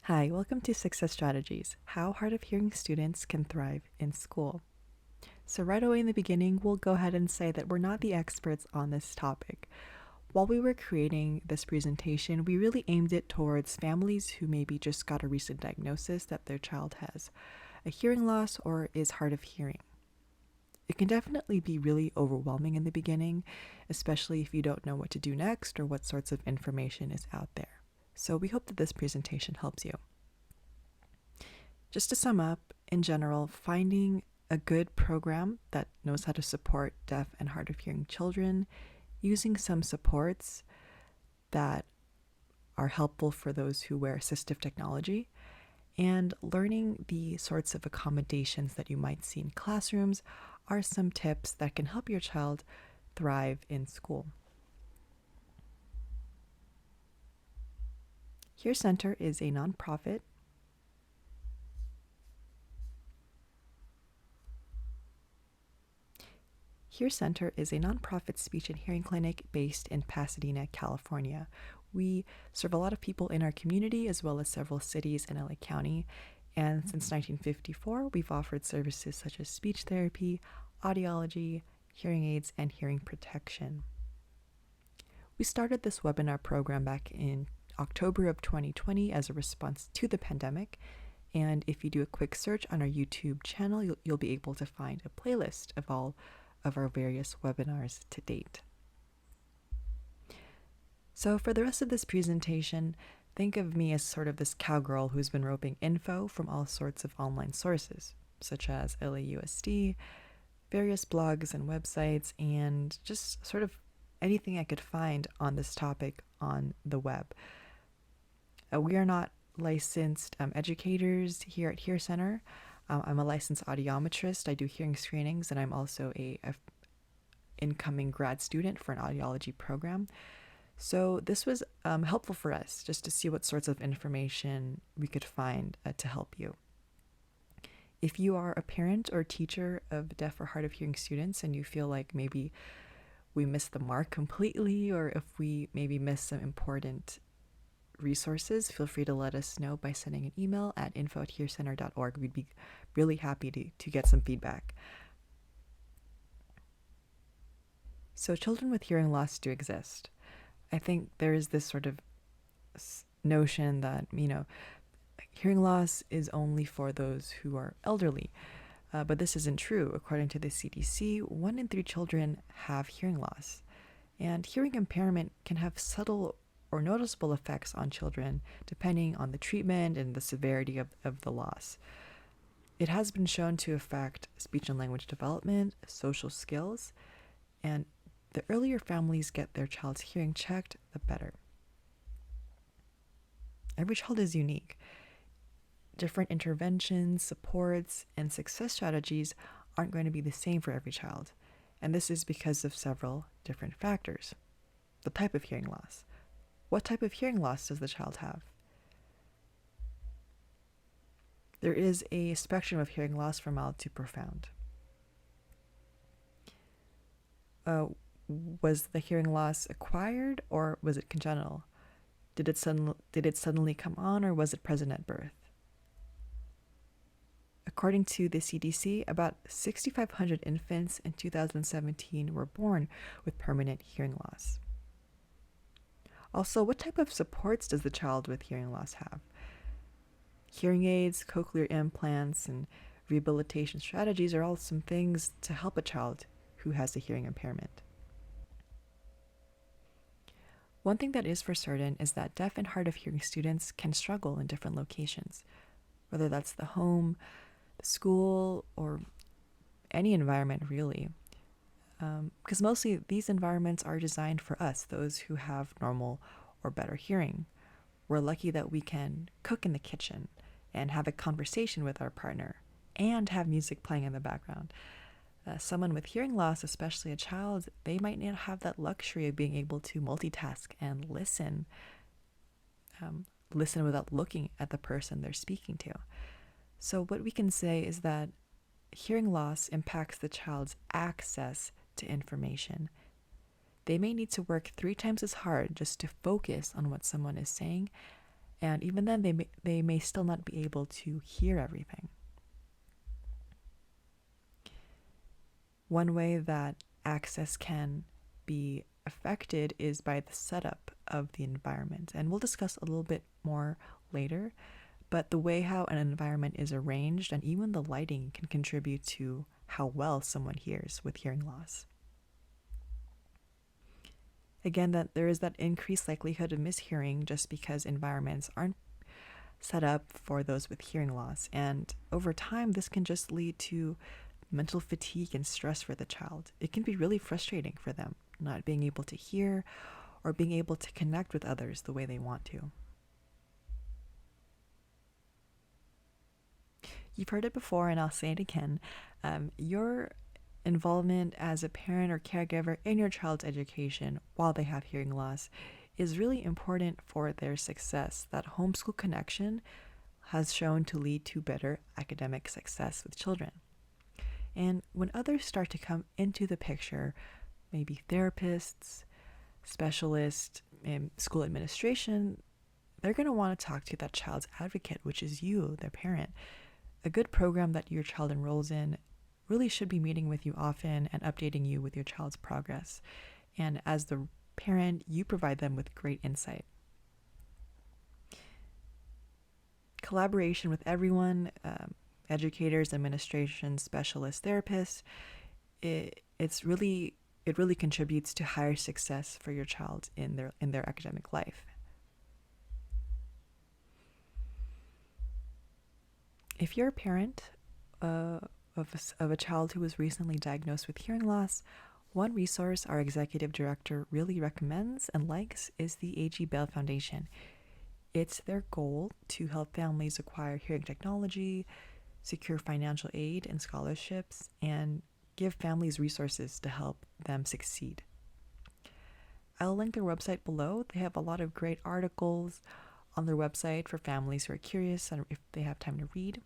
Hi, welcome to Success Strategies, how hard of hearing students can thrive in school. So right away in the beginning, we'll go ahead and say that we're not the experts on this topic. While we were creating this presentation, we really aimed it towards families who maybe just got a recent diagnosis that their child has a hearing loss or is hard of hearing. It can definitely be really overwhelming in the beginning, especially if you don't know what to do next or what sorts of information is out there. So we hope that this presentation helps you. Just to sum up, in general, finding a good program that knows how to support deaf and hard of hearing children, using some supports that are helpful for those who wear assistive technology, and learning the sorts of accommodations that you might see in classrooms are some tips that can help your child thrive in school. Hear Center is a nonprofit. Hear Center is a nonprofit speech and hearing clinic based in Pasadena, California. We serve a lot of people in our community as well as several cities in LA County. And since 1954, we've offered services such as speech therapy, audiology, hearing aids, and hearing protection. We started this webinar program back in October of 2020 as a response to the pandemic. And if you do a quick search on our YouTube channel, you'll be able to find a playlist of all of our various webinars to date. So for the rest of this presentation, think of me as sort of this cowgirl who's been roping info from all sorts of online sources, such as LAUSD, various blogs and websites, and just sort of anything I could find on this topic on the web. We are not licensed educators here at Hear Center. I'm a licensed audiometrist. I do hearing screenings, and I'm also a incoming grad student for an audiology program. So this was helpful for us just to see what sorts of information we could find to help you. If you are a parent or teacher of deaf or hard of hearing students and you feel like maybe we missed the mark completely, or if we maybe missed some important resources, feel free to let us know by sending an email at info@hearcenter.org. We'd be really happy to get some feedback. So children with hearing loss do exist. I think there is this sort of notion that, hearing loss is only for those who are elderly. But this isn't true. According to the CDC, 1 in 3 children have hearing loss. And hearing impairment can have subtle or noticeable effects on children depending on the treatment and the severity of the loss. It has been shown to affect speech and language development, social skills, and the earlier families get their child's hearing checked, the better. Every child is unique. Different interventions, supports, and success strategies aren't going to be the same for every child, and this is because of several different factors. The type of hearing loss. What type of hearing loss does the child have? There is a spectrum of hearing loss from mild to profound. Was the hearing loss acquired or was it congenital? Did it suddenly come on or was it present at birth? According to the CDC, about 6,500 infants in 2017 were born with permanent hearing loss. Also, what type of supports does the child with hearing loss have? Hearing aids, cochlear implants, and rehabilitation strategies are all some things to help a child who has a hearing impairment. One thing that is for certain is that deaf and hard of hearing students can struggle in different locations, whether that's the home, the school, or any environment really. Because mostly these environments are designed for us, those who have normal or better hearing. We're lucky that we can cook in the kitchen and have a conversation with our partner and have music playing in the background. Someone with hearing loss, especially a child, they might not have that luxury of being able to multitask and listen without looking at the person they're speaking to. So what we can say is that hearing loss impacts the child's access to information. They may need to work 3 times as hard just to focus on what someone is saying, And even then, they may still not be able to hear everything. One way that access can be affected is by the setup of the environment. And we'll discuss a little bit more later, but the way how an environment is arranged and even the lighting can contribute to how well someone hears with hearing loss. Again, that there is that increased likelihood of mishearing just because environments aren't set up for those with hearing loss. And over time, this can just lead to mental fatigue and stress for the child. It can be really frustrating for them, not being able to hear or being able to connect with others the way they want to. You've heard it before, and I'll say it again. Your involvement as a parent or caregiver in your child's education while they have hearing loss is really important for their success. That homeschool connection has shown to lead to better academic success with children. And when others start to come into the picture, maybe therapists, specialists, and school administration, they're going to want to talk to that child's advocate, which is you, their parent. A good program that your child enrolls in really should be meeting with you often and updating you with your child's progress. And as the parent, you provide them with great insight. Collaboration with everyone, educators, administration, specialists, therapists, it really contributes to higher success for your child in their academic life. If you're a parent of a child who was recently diagnosed with hearing loss, one resource our executive director really recommends and likes is the A.G. Bell Foundation. It's their goal to help families acquire hearing technology, secure financial aid and scholarships, and give families resources to help them succeed. I'll link their website below. They have a lot of great articles on their website for families who are curious and if they have time to read.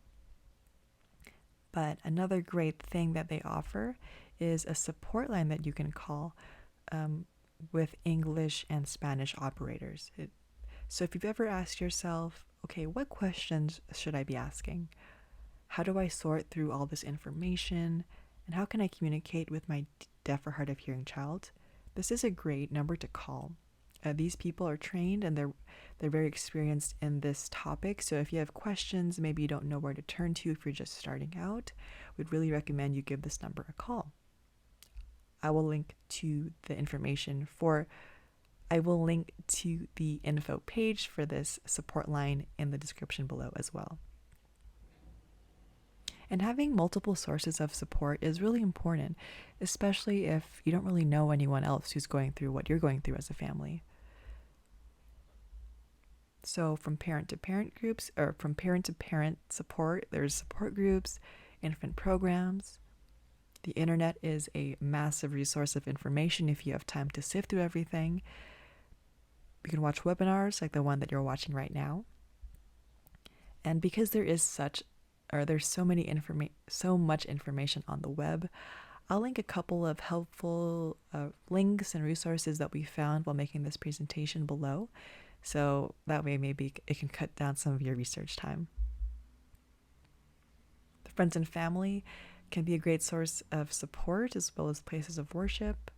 But another great thing that they offer is a support line that you can call with English and Spanish operators. So if you've ever asked yourself, okay, what questions should I be asking? How do I sort through all this information? And how can I communicate with my deaf or hard of hearing child? This is a great number to call. These people are trained and they're very experienced in this topic. So if you have questions, maybe you don't know where to turn to if you're just starting out, we'd really recommend you give this number a call. I will link to the info page for this support line in the description below as well. And having multiple sources of support is really important, especially if you don't really know anyone else who's going through what you're going through as a family. So from parent to parent groups, or from parent to parent support, there's support groups, infant programs. The internet is a massive resource of information if you have time to sift through everything. You can watch webinars like the one that you're watching right now. And because there's so much information on the web, I'll link a couple of helpful links and resources that we found while making this presentation below. So that way maybe it can cut down some of your research time. The friends and family can be a great source of support as well as places of worship.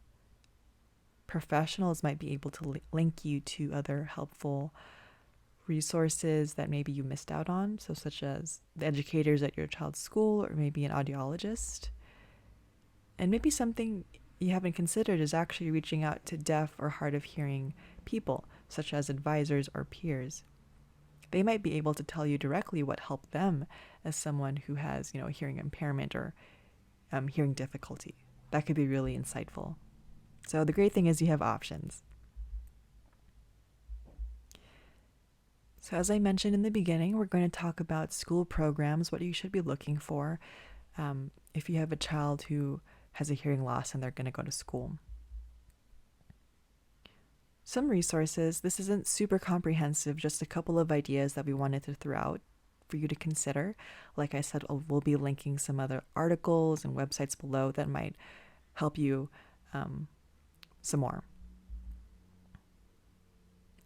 Professionals might be able to link you to other helpful resources that maybe you missed out on, so such as the educators at your child's school or maybe an audiologist. And maybe something you haven't considered is actually reaching out to deaf or hard of hearing people, such as advisors or peers. They might be able to tell you directly what helped them as someone who has, a hearing impairment or hearing difficulty. That could be really insightful. So the great thing is you have options. So as I mentioned in the beginning, we're going to talk about school programs, what you should be looking for if you have a child who has a hearing loss and they're going to go to school. Some resources, this isn't super comprehensive, just a couple of ideas that we wanted to throw out for you to consider. Like I said, we'll be linking some other articles and websites below that might help you some more.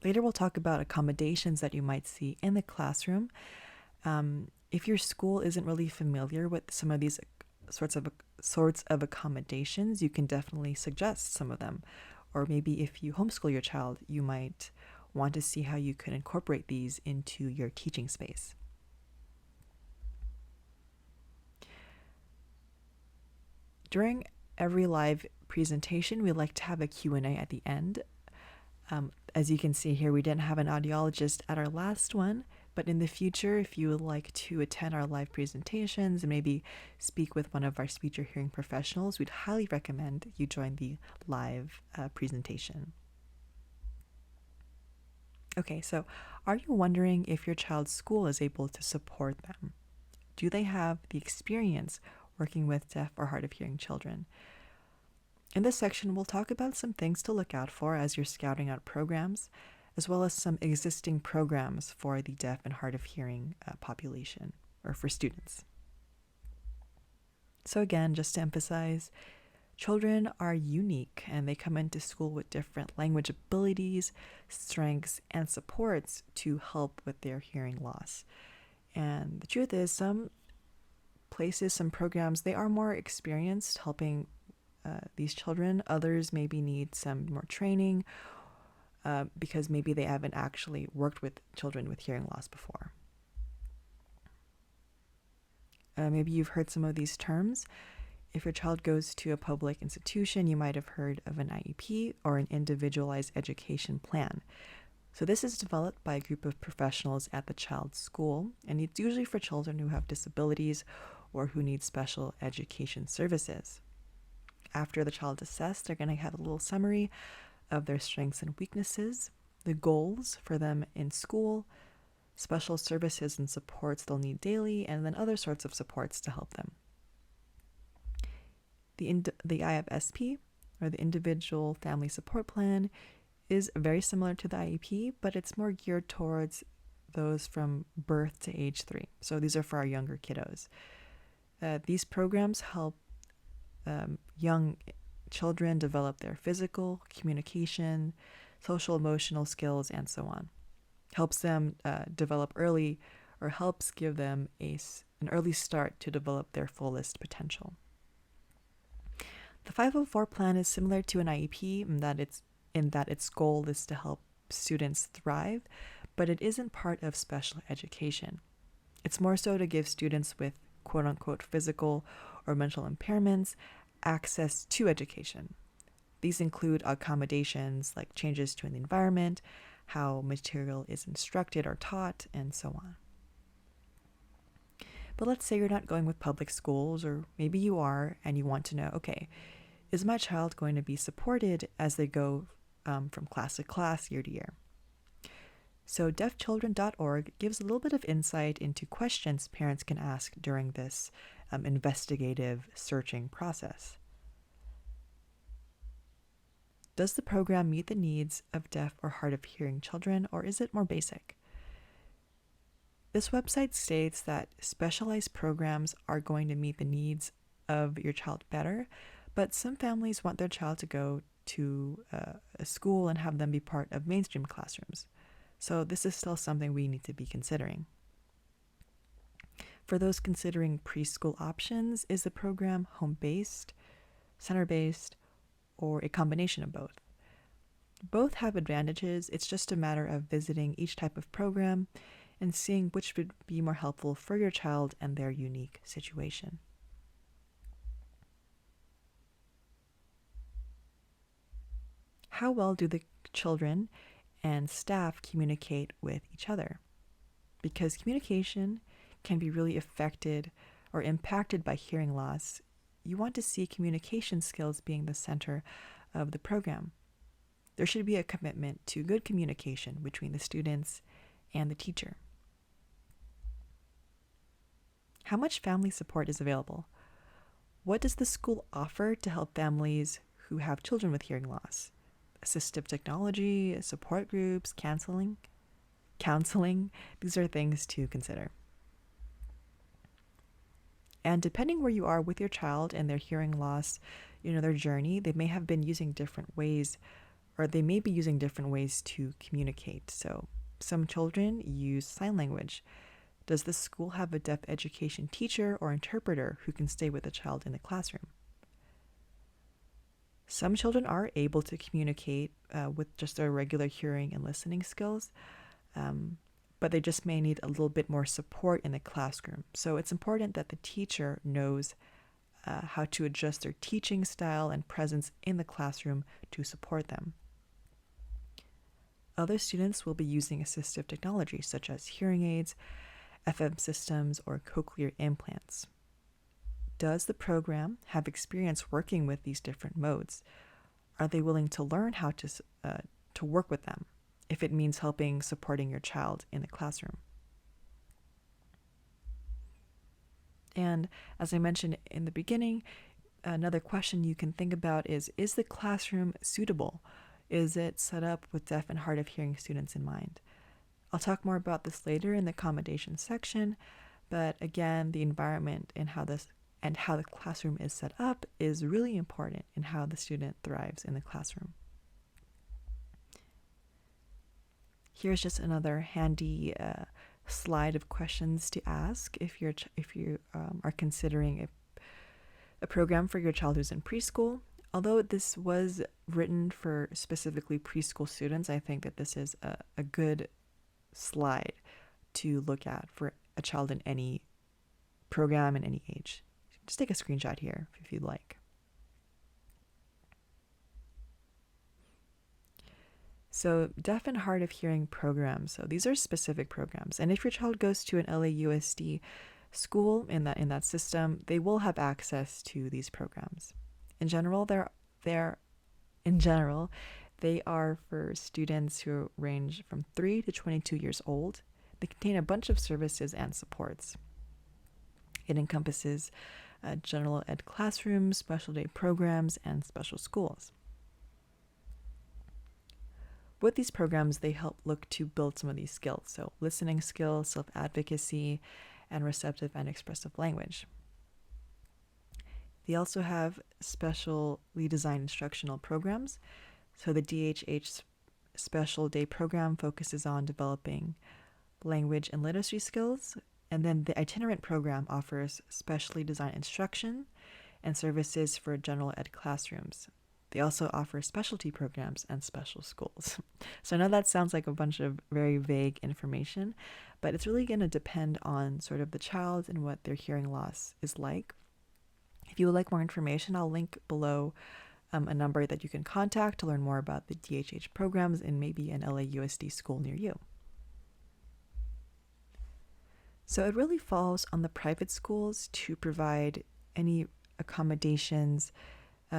Later, we'll talk about accommodations that you might see in the classroom. If your school isn't really familiar with some of these sorts of accommodations, you can definitely suggest some of them. Or maybe if you homeschool your child, you might want to see how you could incorporate these into your teaching space. During every live presentation, we like to have a Q&A at the end. As you can see here, we didn't have an audiologist at our last one, but in the future, if you would like to attend our live presentations and maybe speak with one of our speech or hearing professionals, we'd highly recommend you join the live presentation. Okay, so are you wondering if your child's school is able to support them? Do they have the experience working with deaf or hard of hearing children? In this section, we'll talk about some things to look out for as you're scouting out programs, as well as some existing programs for the deaf and hard of hearing population, or for students. So again, just to emphasize, children are unique and they come into school with different language abilities, strengths, and supports to help with their hearing loss. And the truth is, some places, some programs, they are more experienced helping these children. Others maybe need some more training because maybe they haven't actually worked with children with hearing loss before. Maybe you've heard some of these terms. If your child goes to a public institution, you might have heard of an IEP or an individualized education plan. So this is developed by a group of professionals at the child's school, and it's usually for children who have disabilities or who need special education services. After the child is assessed, they're going to have a little summary of their strengths and weaknesses, the goals for them in school, special services and supports they'll need daily, and then other sorts of supports to help them. The IFSP, or the Individual Family Support Plan, is very similar to the IEP, but it's more geared towards those from birth to age 3. So these are for our younger kiddos. These programs help young children develop their physical, communication, social, emotional skills, and so on. Helps them develop early, or helps give them an early start to develop their fullest potential. The 504 plan is similar to an IEP in that its goal is to help students thrive, but it isn't part of special education. It's more so to give students with quote-unquote physical or mental impairments access to education. These include accommodations like changes to the environment, how material is instructed or taught, and so on. But let's say you're not going with public schools, or maybe you are, and you want to know, okay, is my child going to be supported as they go from class to class, year to year? So deafchildren.org gives a little bit of insight into questions parents can ask during this investigative searching process. Does the program meet the needs of deaf or hard of hearing children, or is it more basic? This website states that specialized programs are going to meet the needs of your child better, but some families want their child to go to a school and have them be part of mainstream classrooms. So this is still something we need to be considering. For those considering preschool options, is the program home-based, center-based, or a combination of both? Both have advantages. It's just a matter of visiting each type of program and seeing which would be more helpful for your child and their unique situation. How well do the children and staff communicate with each other? Because communication can be really affected or impacted by hearing loss, you want to see communication skills being the center of the program. There should be a commitment to good communication between the students and the teacher. How much family support is available? What does the school offer to help families who have children with hearing loss? Assistive technology, support groups, counseling. These are things to consider. And depending where you are with your child and their hearing loss, their journey, they may have been using different ways or they may be using different ways to communicate. So some children use sign language. Does the school have a deaf education teacher or interpreter who can stay with the child in the classroom? Some children are able to communicate with just their regular hearing and listening skills, but they just may need a little bit more support in the classroom. So it's important that the teacher knows how to adjust their teaching style and presence in the classroom to support them. Other students will be using assistive technology such as hearing aids, FM systems, or cochlear implants. Does the program have experience working with these different modes? Are they willing to learn how to work with them if it means helping supporting your child in the classroom? And as I mentioned in the beginning, another question you can think about is the classroom suitable? Is it set up with deaf and hard of hearing students in mind? I'll talk more about this later in the accommodations section, but again, the environment and how the classroom is set up is really important in how the student thrives in the classroom. Here's just another handy slide of questions to ask if you are considering a program for your child who's in preschool. Although this was written for specifically preschool students, I think that this is a good slide to look at for a child in any program in any age. Just take a screenshot here if you'd like. So deaf and hard of hearing programs. So these are specific programs. And if your child goes to an LAUSD school in that system, they will have access to these programs. In general, they are for students who range from 3 to 22 years old. They contain a bunch of services and supports. It encompasses general ed classrooms, special day programs, and special schools. With these programs, they help look to build some of these skills. So listening skills, self-advocacy, and receptive and expressive language. They also have specially designed instructional programs. So the DHH Special Day Program focuses on developing language and literacy skills. And then the itinerant program offers specially designed instruction and services for general ed classrooms. They also offer specialty programs and special schools. So I know that sounds like a bunch of very vague information, but it's really going to depend on sort of the child and what their hearing loss is like. If you would like more information, I'll link below a number that you can contact to learn more about the DHH programs in maybe an LAUSD school near you. So it really falls on the private schools to provide any accommodations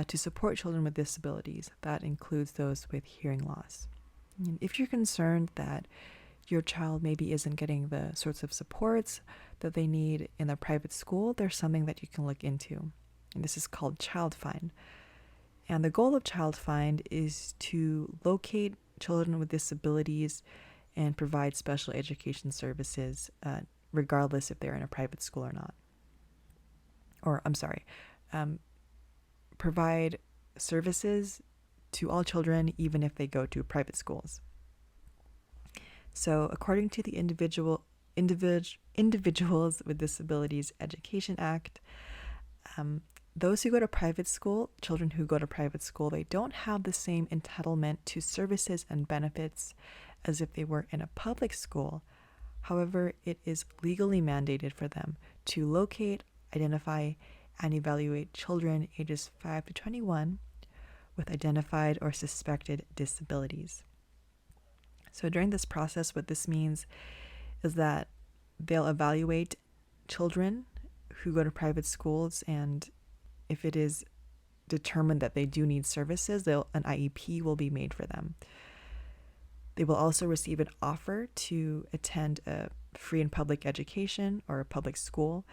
to support children with disabilities. That includes those with hearing loss. And if you're concerned that your child maybe isn't getting the sorts of supports that they need in a private school, there's something that you can look into. And this is called Child Find. And the goal of Child Find is to locate children with disabilities and provide special education services, regardless if they're in a private school or not. Provide services to all children, even if they go to private schools. So according to the Individuals with Disabilities Education Act, those who go to private school, children who go to private school, they don't have the same entitlement to services and benefits as if they were in a public school. However, it is legally mandated for them to locate, identify, and evaluate children ages 5 to 21 with identified or suspected disabilities. So during this process, what this means is that they'll evaluate children who go to private schools, and if it is determined that they do need services, an IEP will be made for them. They will also receive an offer to attend a free and public education or a public school,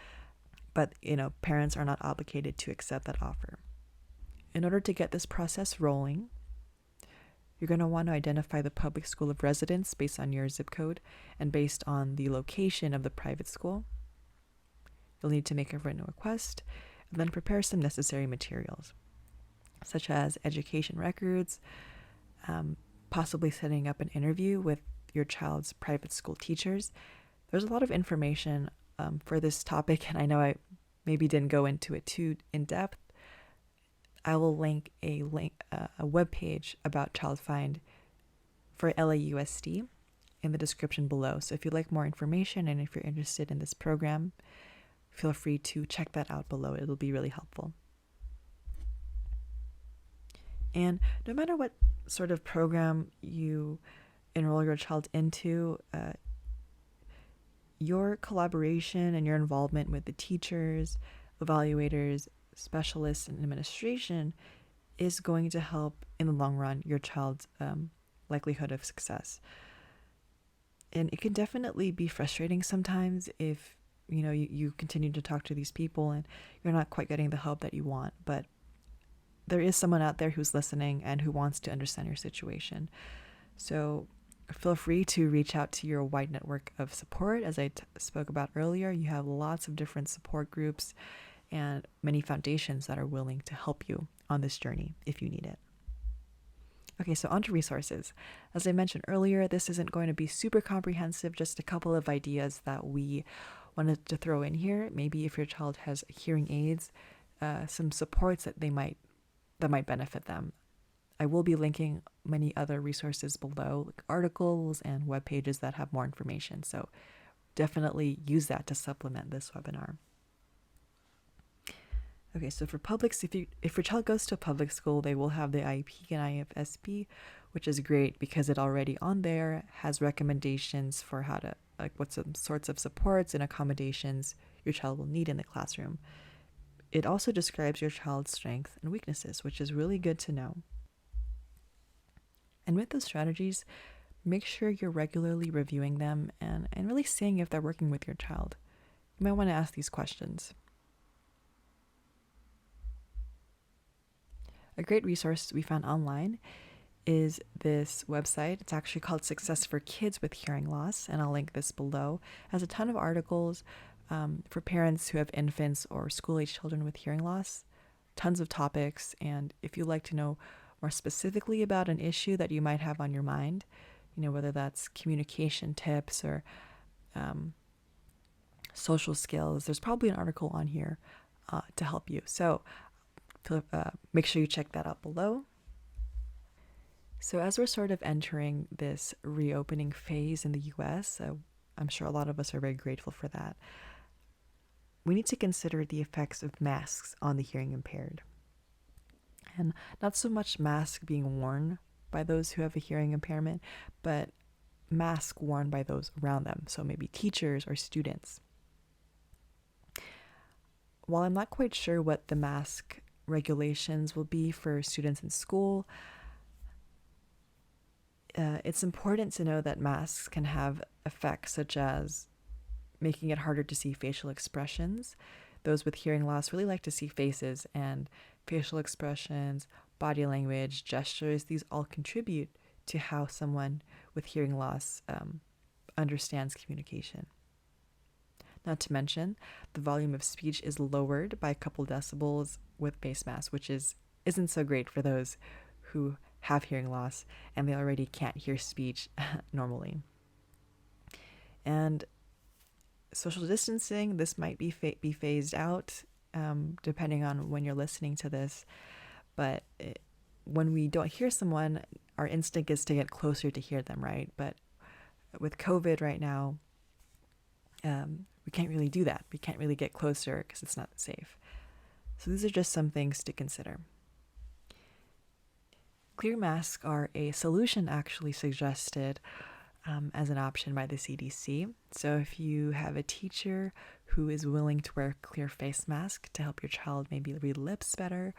but parents are not obligated to accept that offer. In order to get this process rolling, you're going to want to identify the public school of residence based on your zip code and based on the location of the private school. You'll need to make a written request and then prepare some necessary materials, such as education records, possibly setting up an interview with your child's private school teachers. There's a lot of information for this topic, and I know I maybe didn't go into it too in depth. I will link a web page about Child Find for LAUSD in the description below. So if you'd like more information and if you're interested in this program, feel free to check that out below. It'll be really helpful. And no matter what sort of program you enroll your child into, your collaboration and your involvement with the teachers, evaluators, specialists, and administration is going to help in the long run your child's likelihood of success. And it can definitely be frustrating sometimes if you continue to talk to these people and you're not quite getting the help that you want, but there is someone out there who's listening and who wants to understand your situation. So feel free to reach out to your wide network of support. As I spoke about earlier, you have lots of different support groups and many foundations that are willing to help you on this journey if you need it. Okay, so on to resources. As I mentioned earlier, this isn't going to be super comprehensive, just a couple of ideas that we wanted to throw in here. Maybe if your child has hearing aids, some supports that might benefit them. I will be linking many other resources below, like articles and web pages that have more information. So definitely use that to supplement this webinar. Okay, so for publics, if your child goes to a public school, they will have the IEP and IFSP, which is great because it already on there has recommendations for how to, like what some sorts of supports and accommodations your child will need in the classroom. It also describes your child's strengths and weaknesses, which is really good to know. And with those strategies, make sure you're regularly reviewing them and really seeing if they're working with your child. You might want to ask these questions. A great resource we found online is this website. It's actually called Success for Kids with Hearing Loss, and I'll link this below. It has a ton of articles for parents who have infants or school-age children with hearing loss, tons of topics, and if you'd like to know more specifically about an issue that you might have on your mind, whether that's communication tips or social skills, there's probably an article on here to help you. So make sure you check that out below. So as we're sort of entering this reopening phase in the US, I'm sure a lot of us are very grateful for that. We need to consider the effects of masks on the hearing impaired. And not so much masks being worn by those who have a hearing impairment, but masks worn by those around them, so maybe teachers or students. While I'm not quite sure what the mask regulations will be for students in school, it's important to know that masks can have effects such as making it harder to see facial expressions. Those with hearing loss really like to see faces, and facial expressions, body language, gestures, these all contribute to how someone with hearing loss understands communication. Not to mention, the volume of speech is lowered by a couple decibels with face masks, which isn't so great for those who have hearing loss and they already can't hear speech normally. And social distancing, this might be phased out depending on when you're listening to this, but when we don't hear someone, our instinct is to get closer to hear them, right? But with COVID right now, we can't really do that. We can't really get closer because it's not safe. So these are just some things to consider. Clear masks are a solution actually suggested as an option by the CDC. So if you have a teacher who is willing to wear a clear face mask to help your child maybe read lips better,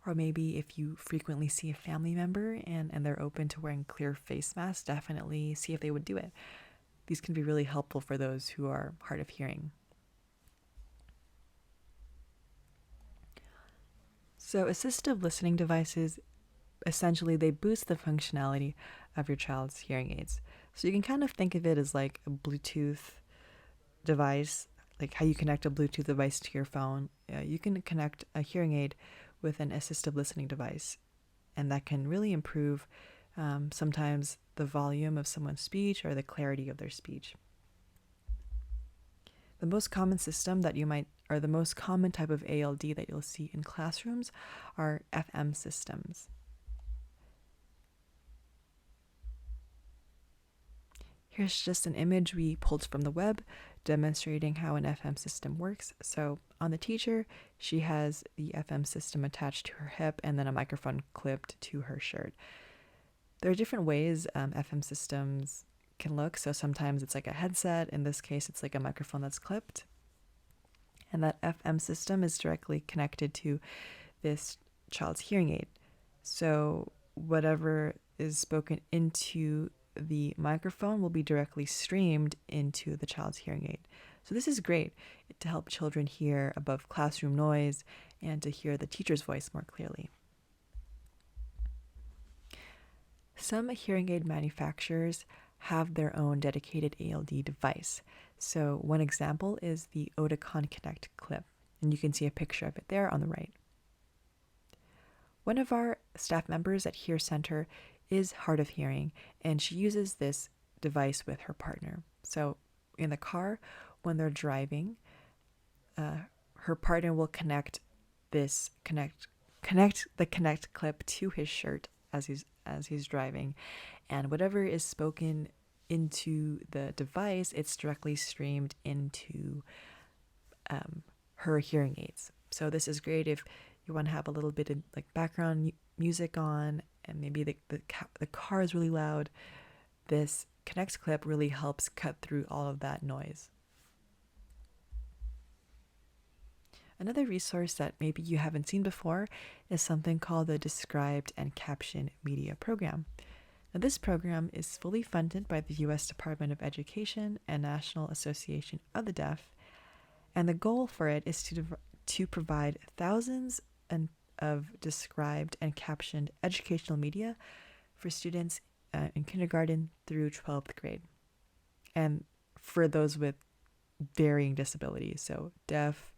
or maybe if you frequently see a family member and they're open to wearing clear face masks, definitely see if they would do it. These can be really helpful for those who are hard of hearing. So assistive listening devices, essentially they boost the functionality of your child's hearing aids. So you can kind of think of it as like a Bluetooth device, like how you connect a Bluetooth device to your phone. You can connect a hearing aid with an assistive listening device, and that can really improve sometimes the volume of someone's speech or the clarity of their speech. The most common system that you might, or the most common type of ALD that you'll see in classrooms are FM systems. Here's just an image we pulled from the web demonstrating how an FM system works. So on the teacher, she has the FM system attached to her hip and then a microphone clipped to her shirt. There are different ways FM systems can look. So sometimes it's like a headset. In this case, it's like a microphone that's clipped. And that FM system is directly connected to this child's hearing aid. So whatever is spoken into the microphone will be directly streamed into the child's hearing aid. So this is great to help children hear above classroom noise and to hear the teacher's voice more clearly. Some hearing aid manufacturers have their own dedicated ALD device. So one example is the Oticon Connect clip, and you can see a picture of it there on the right. One of our staff members at Hear Center is hard of hearing, and she uses this device with her partner. So in the car, when they're driving, her partner will connect the Connect clip to his shirt as he's driving, and whatever is spoken into the device, it's directly streamed into her hearing aids. So this is great if you want to have a little bit of like background music on, and maybe the car is really loud. This Connect clip really helps cut through all of that noise. Another resource that maybe you haven't seen before is something called the Described and Captioned Media Program. Now, this program is fully funded by the U.S. Department of Education and National Association of the Deaf, and the goal for it is to provide thousands of described and captioned educational media for students in kindergarten through 12th grade, and for those with varying disabilities, so deaf,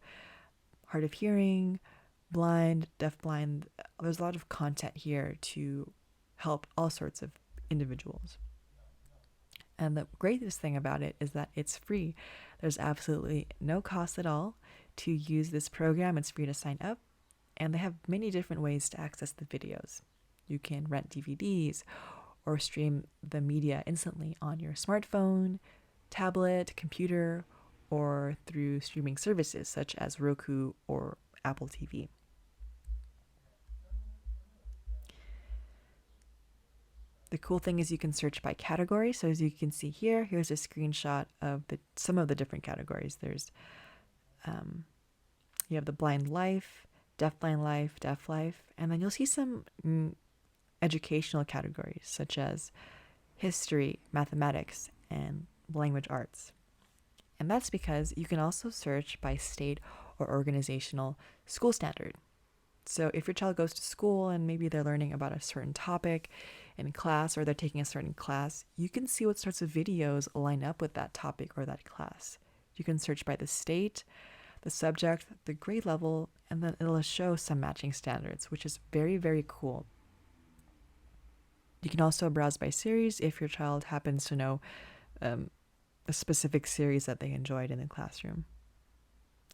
hard of hearing, blind, deaf-blind. There's a lot of content here to help all sorts of individuals. And the greatest thing about it is that it's free. There's absolutely no cost at all to use this program. It's free to sign up, and they have many different ways to access the videos. You can rent DVDs or stream the media instantly on your smartphone, tablet, computer, or through streaming services such as Roku or Apple TV. The cool thing is you can search by category. So as you can see here, here's a screenshot of some of the different categories. There's, you have the blind life, deaf-blind life, deaf life, and then you'll see some educational categories such as history, mathematics, and language arts. And that's because you can also search by state or organizational school standard. So if your child goes to school and maybe they're learning about a certain topic in class, or they're taking a certain class, you can see what sorts of videos line up with that topic or that class. You can search by the state, the subject, the grade level, and then it'll show some matching standards, which is very, very cool. You can also browse by series if your child happens to know a specific series that they enjoyed in the classroom.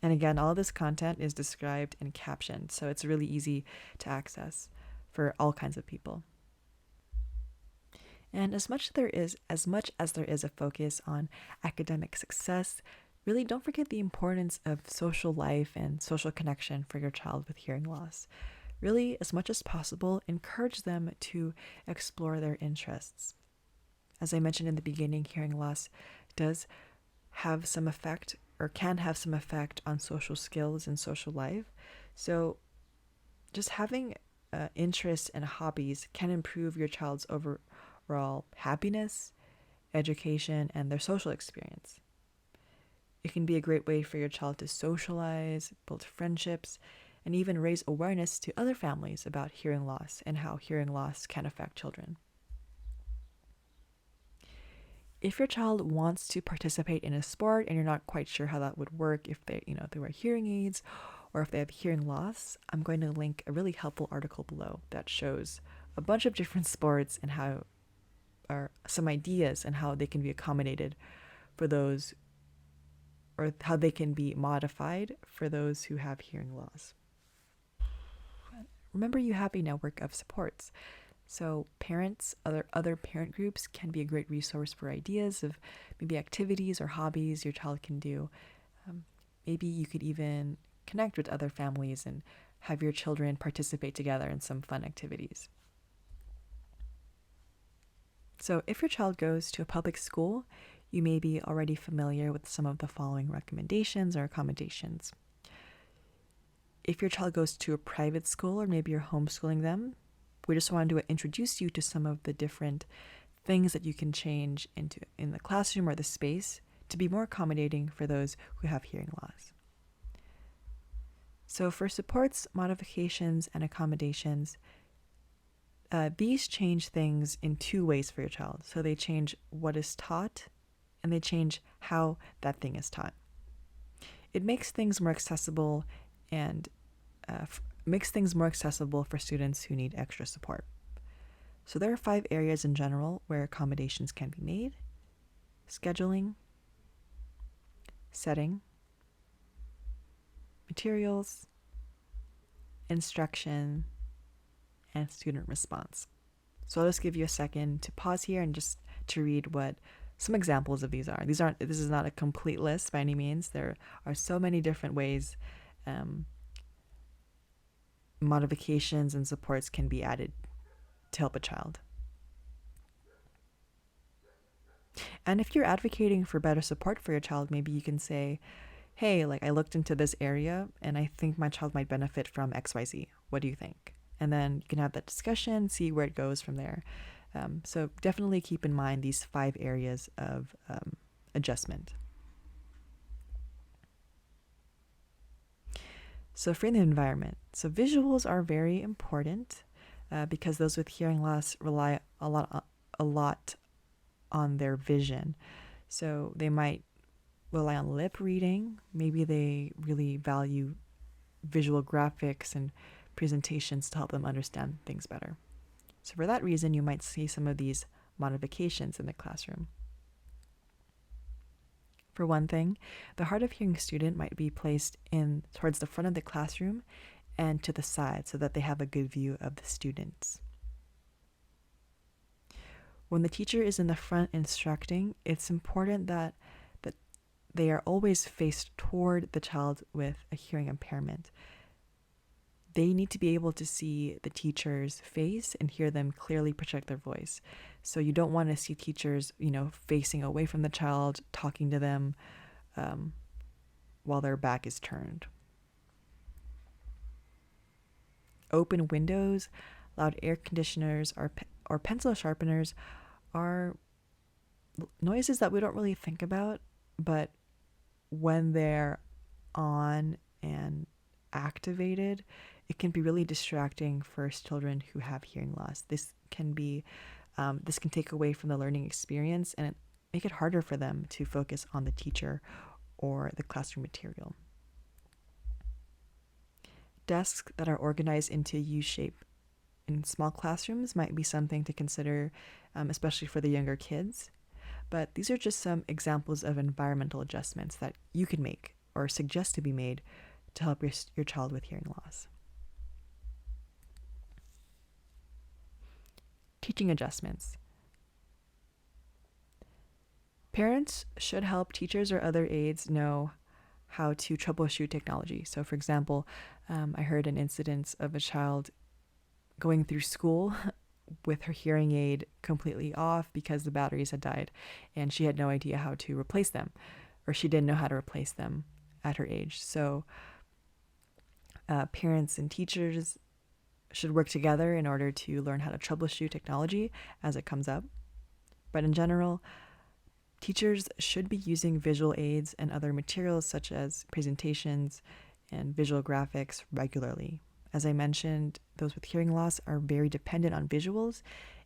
And again, all this content is described and captioned, so it's really easy to access for all kinds of people. And as much as there is a focus on academic success, really don't forget the importance of social life and social connection for your child with hearing loss. Really, as much as possible, encourage them to explore their interests. As I mentioned in the beginning, hearing loss does have some effect, or can have some effect, on social skills and social life. So just having interests and hobbies can improve your child's overall happiness, education, and their social experience. It can be a great way for your child to socialize, build friendships, and even raise awareness to other families about hearing loss and how hearing loss can affect children. If your child wants to participate in a sport and you're not quite sure how that would work, if they wear hearing aids or if they have hearing loss, I'm going to link a really helpful article below that shows a bunch of different sports and how are some ideas and how they can be accommodated for those, or how they can be modified for those who have hearing loss. Remember, you have a network of supports. So parents, other parent groups can be a great resource for ideas of maybe activities or hobbies your child can do. Maybe you could even connect with other families and have your children participate together in some fun activities. So if your child goes to a public school, you may be already familiar with some of the following recommendations or accommodations. If your child goes to a private school, or maybe you're homeschooling them, we just wanted to introduce you to some of the different things that you can change in the classroom or the space to be more accommodating for those who have hearing loss. So for supports, modifications, and accommodations, these change things in two ways for your child. So they change what is taught, and they change how that thing is taught. It makes things more accessible and makes things more accessible for students who need extra support. So there are 5 areas in general where accommodations can be made: scheduling, setting, materials, instruction, and student response. So I'll just give you a second to pause here and just to read what some examples of these are. This is not a complete list by any means. There are so many different ways modifications and supports can be added to help a child. And if you're advocating for better support for your child, maybe you can say, hey, I looked into this area and I think my child might benefit from XYZ. What do you think? And then you can have that discussion, see where it goes from there. So definitely keep in mind these 5 areas of adjustment. So for the environment, so visuals are very important because those with hearing loss rely a lot on their vision. So they might rely on lip reading. Maybe they really value visual graphics and presentations to help them understand things better. So for that reason, you might see some of these modifications in the classroom. For one thing, the hard of hearing student might be placed in towards the front of the classroom and to the side so that they have a good view of the students. When the teacher is in the front instructing, it's important that they are always faced toward the child with a hearing impairment. They need to be able to see the teacher's face and hear them clearly project their voice. So you don't want to see teachers, facing away from the child, talking to them while their back is turned. Open windows, loud air conditioners, or pencil sharpeners are noises that we don't really think about, but when they're on and activated, it can be really distracting for children who have hearing loss. This can take away from the learning experience and make it harder for them to focus on the teacher or the classroom material. Desks that are organized into U-shape in small classrooms might be something to consider, especially for the younger kids. But these are just some examples of environmental adjustments that you can make or suggest to be made to help your child with hearing loss. Teaching adjustments. Parents should help teachers or other aides know how to troubleshoot technology. So for example, I heard an incident of a child going through school with her hearing aid completely off because the batteries had died and she had no idea how to replace them, or she didn't know how to replace them at her age. So parents and teachers should work together in order to learn how to troubleshoot technology as it comes up. But in general, teachers should be using visual aids and other materials such as presentations and visual graphics regularly. As I mentioned, those with hearing loss are very dependent on visuals,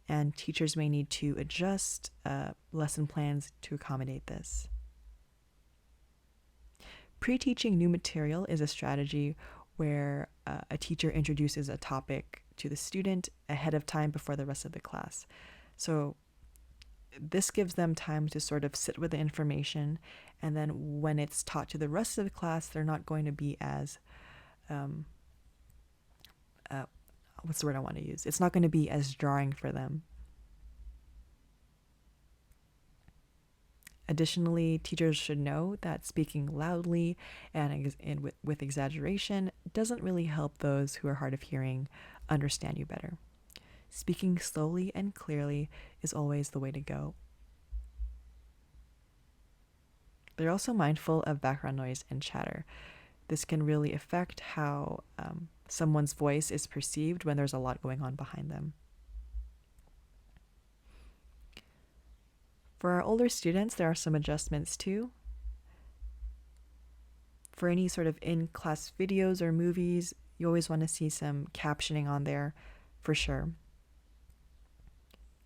and teachers may need to adjust lesson plans to accommodate this. Pre-teaching new material is a strategy where a teacher introduces a topic to the student ahead of time before the rest of the class. So this gives them time to sort of sit with the information, and then when it's taught to the rest of the class, they're not going to be as what's the word I want to use? It's not going to be as jarring for them. Additionally, teachers should know that speaking loudly and with exaggeration doesn't really help those who are hard of hearing understand you better. Speaking slowly and clearly is always the way to go. They're also mindful of background noise and chatter. This can really affect how someone's voice is perceived when there's a lot going on behind them. For our older students, there are some adjustments too. For any sort of in-class videos or movies, you always want to see some captioning on there for sure.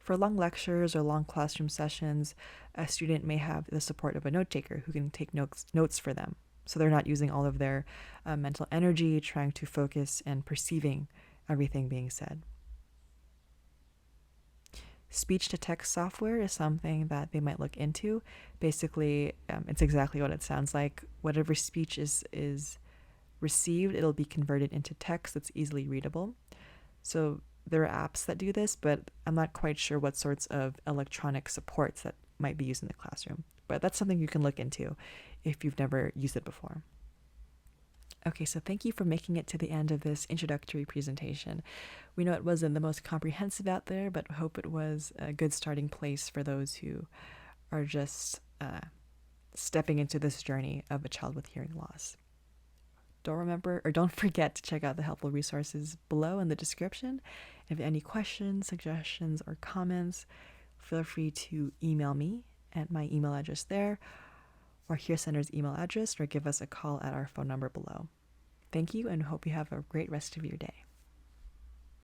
For long lectures or long classroom sessions, a student may have the support of a note taker who can take notes for them, so they're not using all of their mental energy trying to focus and perceiving everything being said. Speech-to-text software is something that they might look into. Basically, it's exactly what it sounds like. Whatever speech is received, it'll be converted into text that's easily readable. So there are apps that do this, but I'm not quite sure what sorts of electronic supports that might be used in the classroom. But that's something you can look into if you've never used it before. Okay, so thank you for making it to the end of this introductory presentation. We know it wasn't the most comprehensive out there, but hope it was a good starting place for those who are just stepping into this journey of a child with hearing loss. Don't forget to check out the helpful resources below in the description. If you have any questions, suggestions, or comments, feel free to email me at my email address there, or Hear Center's email address, or give us a call at our phone number below. Thank you, and hope you have a great rest of your day.